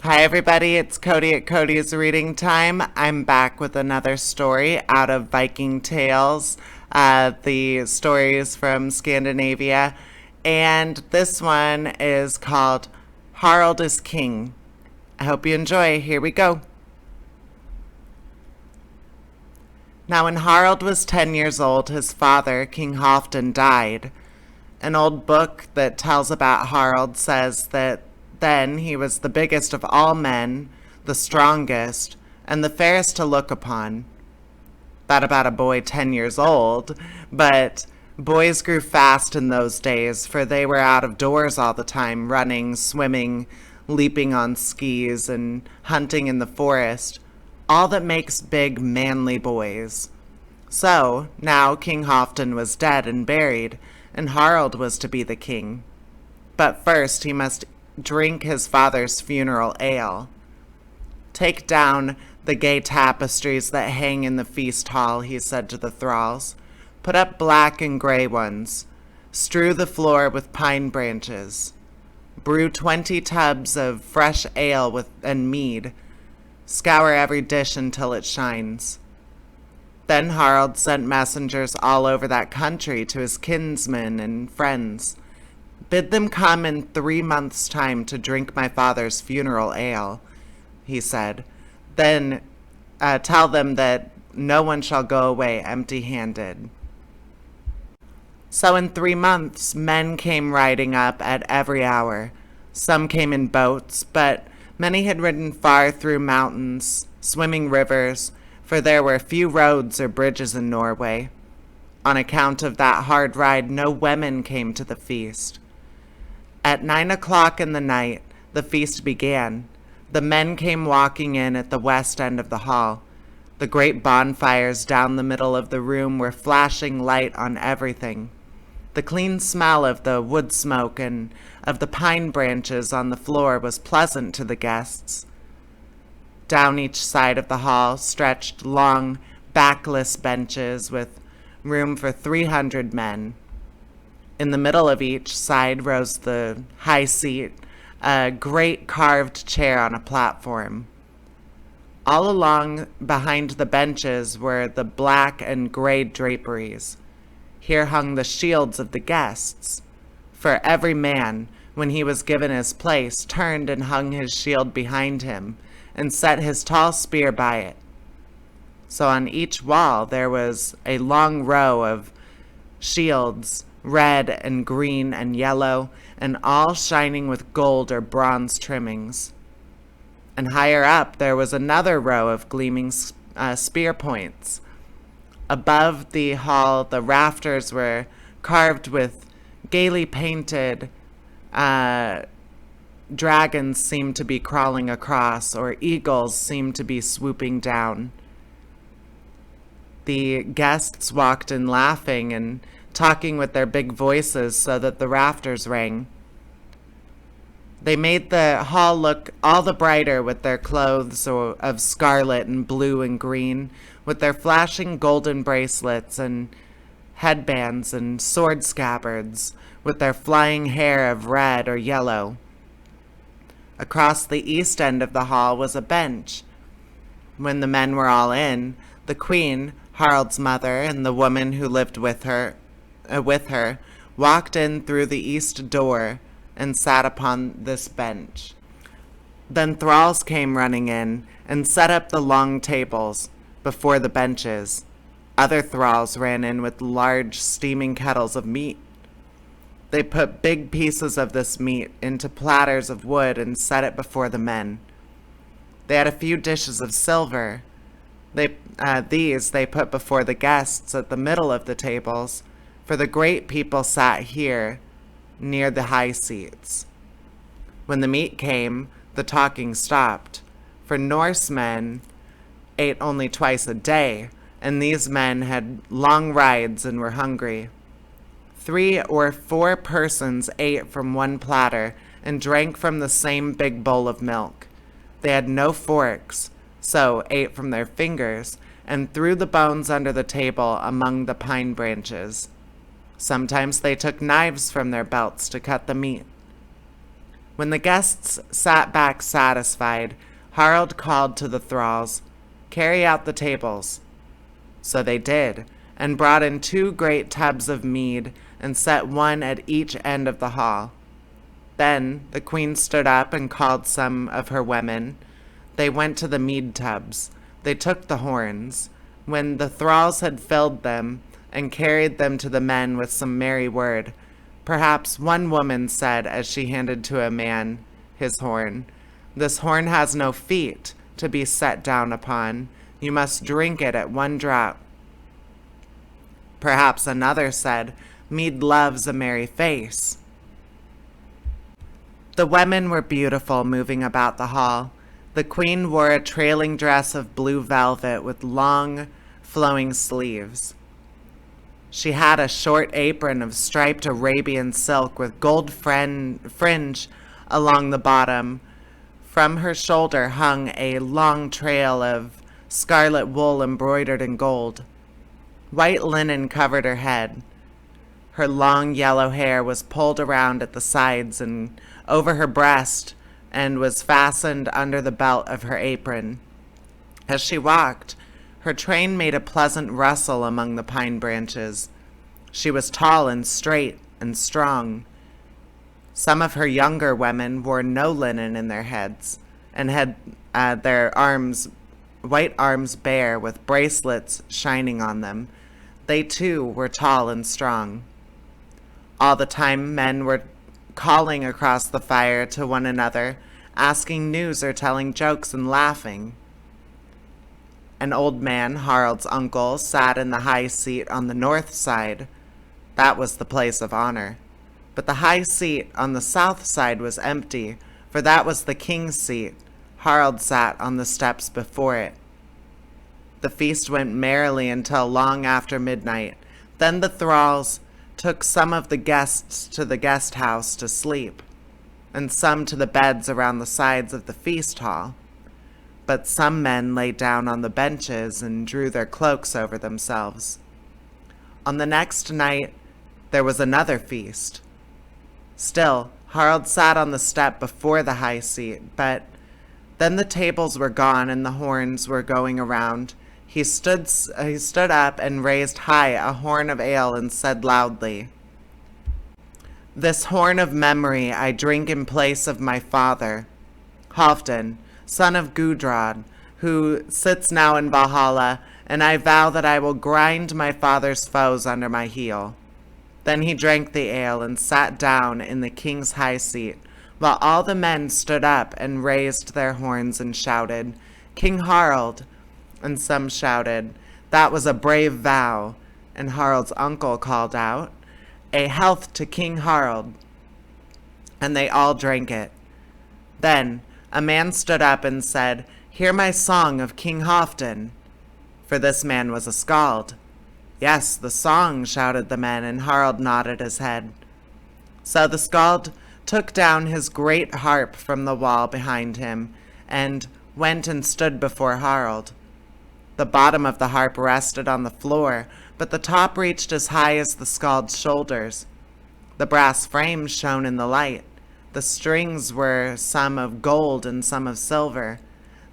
Hi, everybody. It's Cody at Cody's Reading Time. I'm back with another story out of Viking Tales, the stories from Scandinavia. And this one is called Harald is King. I hope you enjoy. Here we go. Now, when Harald was 10 years old, his father, King Halfdan, died. An old book that tells about Harald says that then he was the biggest of all men, the strongest, and the fairest to look upon. That about a boy 10 years old, but boys grew fast in those days, for they were out of doors all the time, running, swimming, leaping on skis, and hunting in the forest, all that makes big, manly boys. So, now King Halfdan was dead and buried, and Harald was to be the king. But first he must drink his father's funeral ale. Take down the gay tapestries that hang in the feast hall, he said to the thralls. Put up black and gray ones. Strew the floor with pine branches. Brew 20 tubs of fresh ale and mead. Scour every dish until it shines. Then Harald sent messengers all over that country to his kinsmen and friends. Bid them come in 3 months' time to drink my father's funeral ale, he said. Then tell them that no one shall go away empty-handed. So in 3 months, men came riding up at every hour. Some came in boats, but many had ridden far through mountains, swimming rivers, for there were few roads or bridges in Norway. On account of that hard ride, no women came to the feast. At 9 o'clock in the night, the feast began. The men came walking in at the west end of the hall. The great bonfires down the middle of the room were flashing light on everything. The clean smell of the wood smoke and of the pine branches on the floor was pleasant to the guests. Down each side of the hall stretched long, backless benches with room for 300 men. In the middle of each side rose the high seat, a great carved chair on a platform. All along behind the benches were the black and gray draperies. Here hung the shields of the guests, for every man, when he was given his place, turned and hung his shield behind him, and set his tall spear by it. So on each wall there was a long row of shields, red and green and yellow, and all shining with gold or bronze trimmings. And higher up there was another row of gleaming spear points. Above the hall the rafters were carved with gaily painted dragons seemed to be crawling across, or eagles seemed to be swooping down. The guests walked in laughing and talking with their big voices so that the rafters rang. They made the hall look all the brighter with their clothes of scarlet and blue and green, with their flashing golden bracelets and headbands and sword scabbards, with their flying hair of red or yellow. Across the east end of the hall was a bench. When the men were all in, the queen, Harald's mother, and the woman who lived with her, walked in through the east door and sat upon this bench. Then thralls came running in and set up the long tables before the benches. Other thralls ran in with large steaming kettles of meat. They put big pieces of this meat into platters of wood and set it before the men. They had a few dishes of silver. These they put before the guests at the middle of the tables, for the great people sat here, near the high seats. When the meat came, the talking stopped, for Norsemen ate only twice a day, and these men had long rides and were hungry. 3 or 4 persons ate from one platter and drank from the same big bowl of milk. They had no forks, so ate from their fingers, and threw the bones under the table among the pine branches. Sometimes they took knives from their belts to cut the meat. When the guests sat back satisfied, Harald called to the thralls, "Carry out the tables." So they did, and brought in 2 great tubs of mead and set one at each end of the hall. Then the queen stood up and called some of her women. They went to the mead tubs. They took the horns. When the thralls had filled them and carried them to the men with some merry word, perhaps one woman said as she handed to a man his horn, "This horn has no feet to be set down upon. You must drink it at one draught." Perhaps another said, "Mead loves a merry face." The women were beautiful moving about the hall. The queen wore a trailing dress of blue velvet with long, flowing sleeves. She had a short apron of striped Arabian silk with gold fringe along the bottom. From her shoulder hung a long trail of scarlet wool embroidered in gold. White linen covered her head. Her long yellow hair was pulled around at the sides and over her breast and was fastened under the belt of her apron. As she walked, her train made a pleasant rustle among the pine branches. She was tall and straight and strong. Some of her younger women wore no linen in their heads and had their white arms bare with bracelets shining on them. They too were tall and strong. All the time men were calling across the fire to one another, asking news or telling jokes and laughing. An old man, Harald's uncle, sat in the high seat on the north side. That was the place of honor. But the high seat on the south side was empty, for that was the king's seat. Harald sat on the steps before it. The feast went merrily until long after midnight. Then the thralls took some of the guests to the guest house to sleep, and some to the beds around the sides of the feast hall. But some men lay down on the benches and drew their cloaks over themselves. On the next night there was another feast. Still, Harald sat on the step before the high seat, but then the tables were gone and the horns were going around. He stood up and raised high a horn of ale and said loudly, "This horn of memory I drink in place of my father, Halfdan, son of Gudrod, who sits now in Valhalla, and I vow that I will grind my father's foes under my heel." Then he drank the ale and sat down in the king's high seat, while all the men stood up and raised their horns and shouted, "King Harald!" And some shouted, "That was a brave vow." And Harald's uncle called out, "A health to King Harald." And they all drank it. Then a man stood up and said, "Hear my song of King Halfdan." For this man was a skald. "Yes, the song," shouted the men, and Harald nodded his head. So the skald took down his great harp from the wall behind him and went and stood before Harald. The bottom of the harp rested on the floor, but the top reached as high as the skald's shoulders. The brass frames shone in the light. The strings were some of gold and some of silver.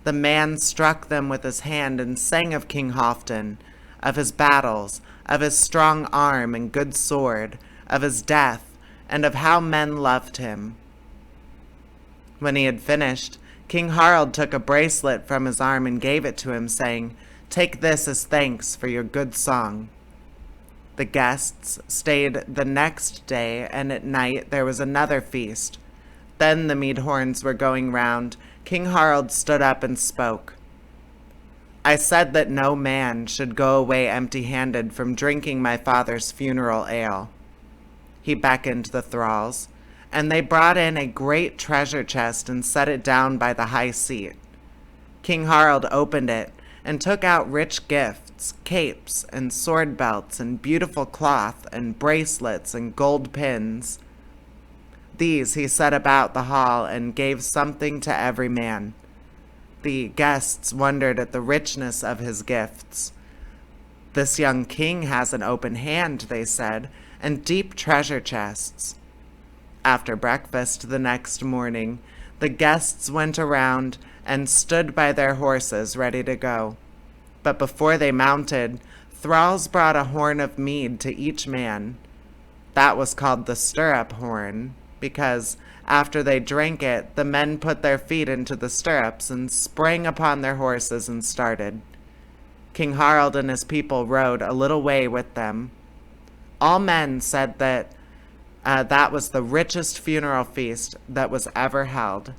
The man struck them with his hand and sang of King Halfdan, of his battles, of his strong arm and good sword, of his death, and of how men loved him. When he had finished, King Harald took a bracelet from his arm and gave it to him, saying, "Take this as thanks for your good song." The guests stayed the next day, and at night there was another feast. Then the mead horns were going round. King Harald stood up and spoke. "I said that no man should go away empty-handed from drinking my father's funeral ale." He beckoned the thralls, and they brought in a great treasure chest and set it down by the high seat. King Harald opened it and took out rich gifts, capes and sword belts and beautiful cloth and bracelets and gold pins. These he set about the hall and gave something to every man. The guests wondered at the richness of his gifts. "This young king has an open hand," they said, "and deep treasure chests." After breakfast the next morning, the guests went around and stood by their horses ready to go. But before they mounted, thralls brought a horn of mead to each man. That was called the stirrup horn, because after they drank it, the men put their feet into the stirrups and sprang upon their horses and started. King Harald and his people rode a little way with them. All men said that that was the richest funeral feast that was ever held.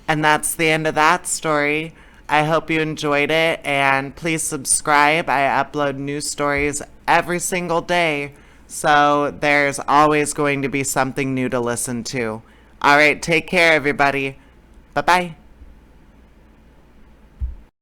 And that's the end of that story. I hope you enjoyed it, and please subscribe. I upload new stories every single day, so there's always going to be something new to listen to. All right, take care, everybody. Bye-bye.